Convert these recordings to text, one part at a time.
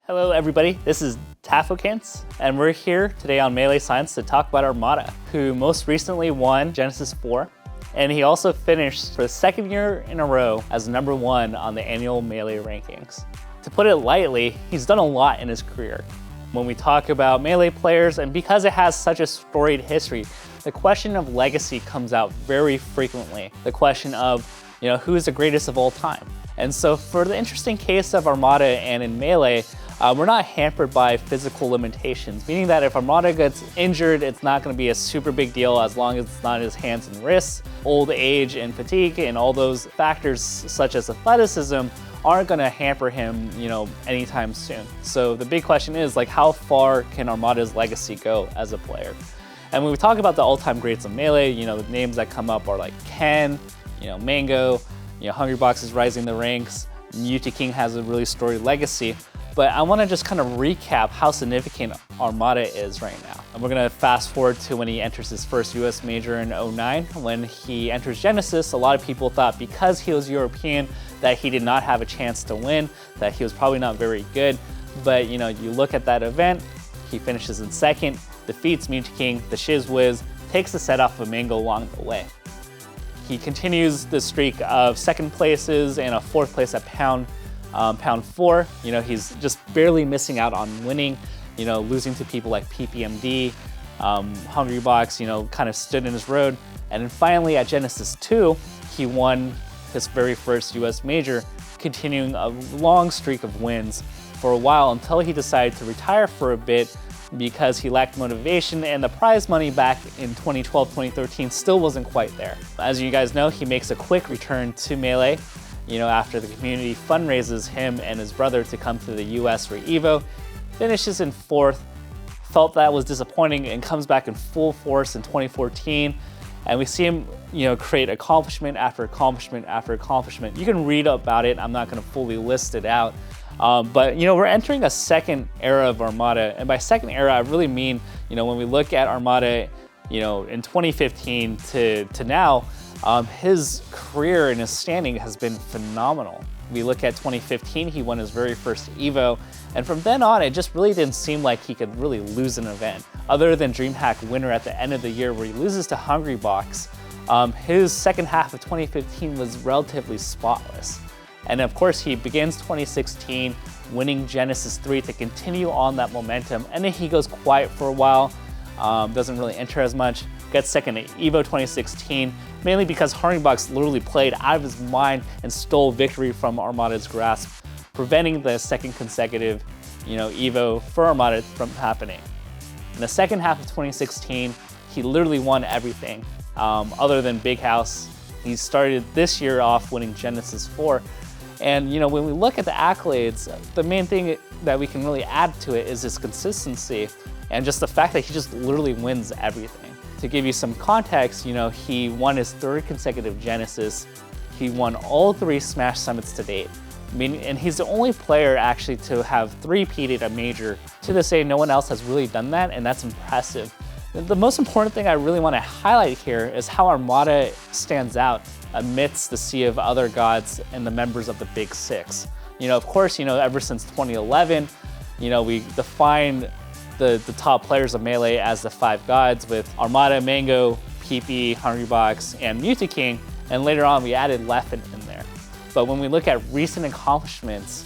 Hello everybody, this is Tafokints, and we're here today on Melee Science to talk about Armada, who most recently won Genesis 4, and he also finished for the second year in a row as #1 on the annual Melee rankings. To put it lightly, he's done a lot in his career. When we talk about Melee players, and because it has such a storied history, the question of legacy comes out very frequently. The question of, who is the greatest of all time? And so for the interesting case of Armada and in Melee, we're not hampered by physical limitations, meaning that if Armada gets injured, it's not going to be a super big deal as long as it's not his hands and wrists. Old age and fatigue and all those factors such as athleticism aren't going to hamper him, anytime soon. So the big question is, how far can Armada's legacy go as a player? And when we talk about the all-time greats of Melee, the names that come up are like Ken, Mango, Hungrybox is rising the ranks, Mutaking has a really storied legacy. But I want to just kind of recap how significant Armada is right now. And we're going to fast forward to when he enters his first US major in 2009. When he enters Genesis, a lot of people thought because he was European that he did not have a chance to win, that he was probably not very good. But you look at that event, he finishes in second, defeats Mutaking, the Shiz Wiz, takes the set off of Mango along the way. He continues the streak of second places and a fourth place at Pound 4, he's just barely missing out on winning, losing to people like PPMD, Hungrybox, kind of stood in his road. And then finally at Genesis 2, he won his very first US major, continuing a long streak of wins for a while until he decided to retire for a bit because he lacked motivation and the prize money back in 2012-2013 still wasn't quite there. As you guys know, he makes a quick return to Melee, after the community fundraises him and his brother to come to the US for EVO, finishes in 4th, felt that was disappointing and comes back in full force in 2014. And we see him, create accomplishment after accomplishment after accomplishment. You can read about it, I'm not gonna fully list it out. But we're entering a second era of Armada. And by second era, I really mean, when we look at Armada, in 2015 to now, his career and his standing has been phenomenal. We look at 2015, he won his very first EVO, and from then on, it just really didn't seem like he could really lose an event. Other than DreamHack winner at the end of the year where he loses to Hungrybox, his second half of 2015 was relatively spotless. And of course, he begins 2016 winning Genesis 3 to continue on that momentum, and then he goes quiet for a while, doesn't really enter as much, gets second at EVO 2016, mainly because Hungrybox literally played out of his mind and stole victory from Armada's grasp, preventing the second consecutive, EVO for Armada from happening. In the second half of 2016, he literally won everything, other than Big House. He started this year off winning Genesis 4. And when we look at the accolades, the main thing that we can really add to it is his consistency and just the fact that he just literally wins everything. To give you some context, he won his 3rd consecutive Genesis. He won all 3 Smash Summits to date. And he's the only player actually to have three-peated a major. To this day, no one else has really done that, and that's impressive. The most important thing I really want to highlight here is how Armada stands out amidst the sea of other gods and the members of the Big Six. Of course, ever since 2011, we defined the top players of Melee as the 5 gods with Armada, Mango, PP, Hungrybox, and Mutaking, and later on we added Leffen in there. But when we look at recent accomplishments,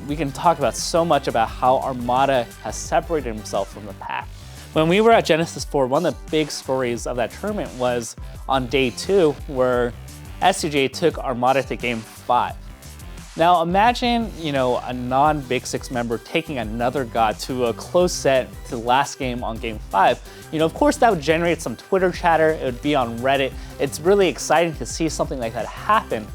we can talk about so much about how Armada has separated himself from the pack. When we were at Genesis 4, one of the big stories of that tournament was on day 2, where SCJ took Armada to game 5. Now imagine, a non-Big Six member taking another god to a close set to the last game on game 5. Of course that would generate some Twitter chatter, it would be on Reddit. It's really exciting to see something like that happen.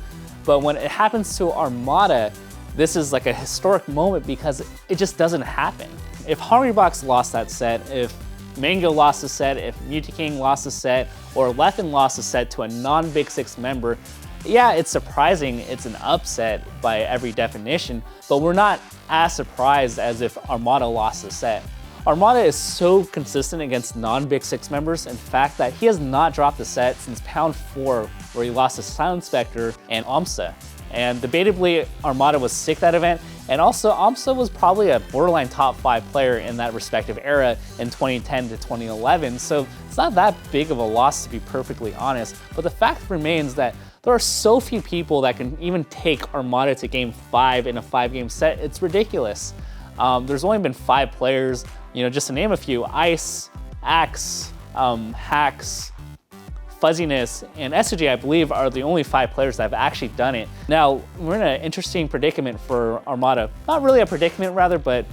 But when it happens to Armada, this is like a historic moment because it just doesn't happen. If Hungrybox lost that set, if Mango lost a set, if Mutaking lost a set, or Leffen lost a set to a non-Big Six member, yeah, it's surprising, it's an upset by every definition, but we're not as surprised as if Armada lost a set. Armada is so consistent against non-Big Six members, in fact, that he has not dropped a set since Pound 4, where he lost to Silent Spectre and Omsa. And debatably, Armada was sick that event, And also, Amsa was probably a borderline top 5 player in that respective era in 2010 to 2011, so it's not that big of a loss, to be perfectly honest. But the fact remains that there are so few people that can even take Armada to game 5 in a 5-game set. It's ridiculous. There's only been 5 players, just to name a few: Ice, Axe, Hacks, Fuzziness, and SOG, I believe, are the only 5 players that have actually done it. Now, we're in an interesting predicament for Armada. Not really a predicament, rather, but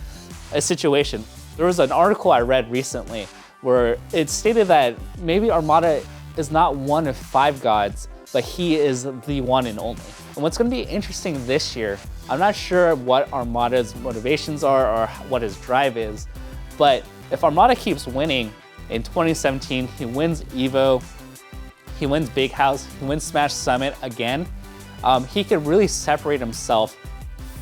a situation. There was an article I read recently where it stated that maybe Armada is not one of 5 gods, but he is the one and only. And what's going to be interesting this year, I'm not sure what Armada's motivations are or what his drive is, but if Armada keeps winning, in 2017, he wins EVO, he wins Big House, he wins Smash Summit again, he could really separate himself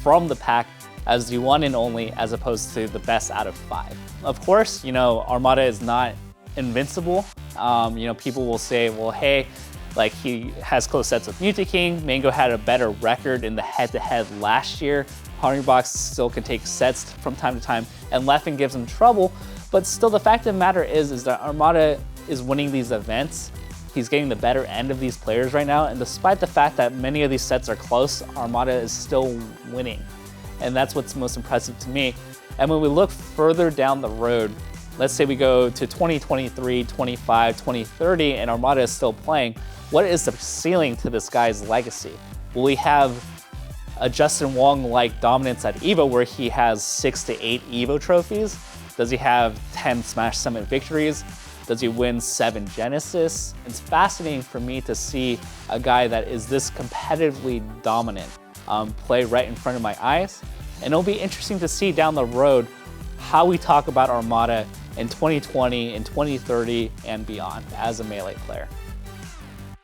from the pack as the one and only, as opposed to the best out of 5. Of course, Armada is not invincible. People will say, well, hey, like, he has close sets with Mutaking. Mango had a better record in the head-to-head last year. Hungrybox still can take sets from time to time, and Leffen gives him trouble. But still, the fact of the matter is that Armada is winning these events. He's getting the better end of these players right now, and despite the fact that many of these sets are close, Armada is still winning. And that's what's most impressive to me. And when we look further down the road, let's say we go to 2023, 25, 2030, and Armada is still playing, what is the ceiling to this guy's legacy? Will he have a Justin Wong-like dominance at EVO where he has 6 to 8 EVO trophies? Does he have 10 Smash Summit victories? Does he win 7 Genesis? It's fascinating for me to see a guy that is this competitively dominant play right in front of my eyes. And it'll be interesting to see down the road how we talk about Armada in 2020, in 2030, and beyond as a Melee player.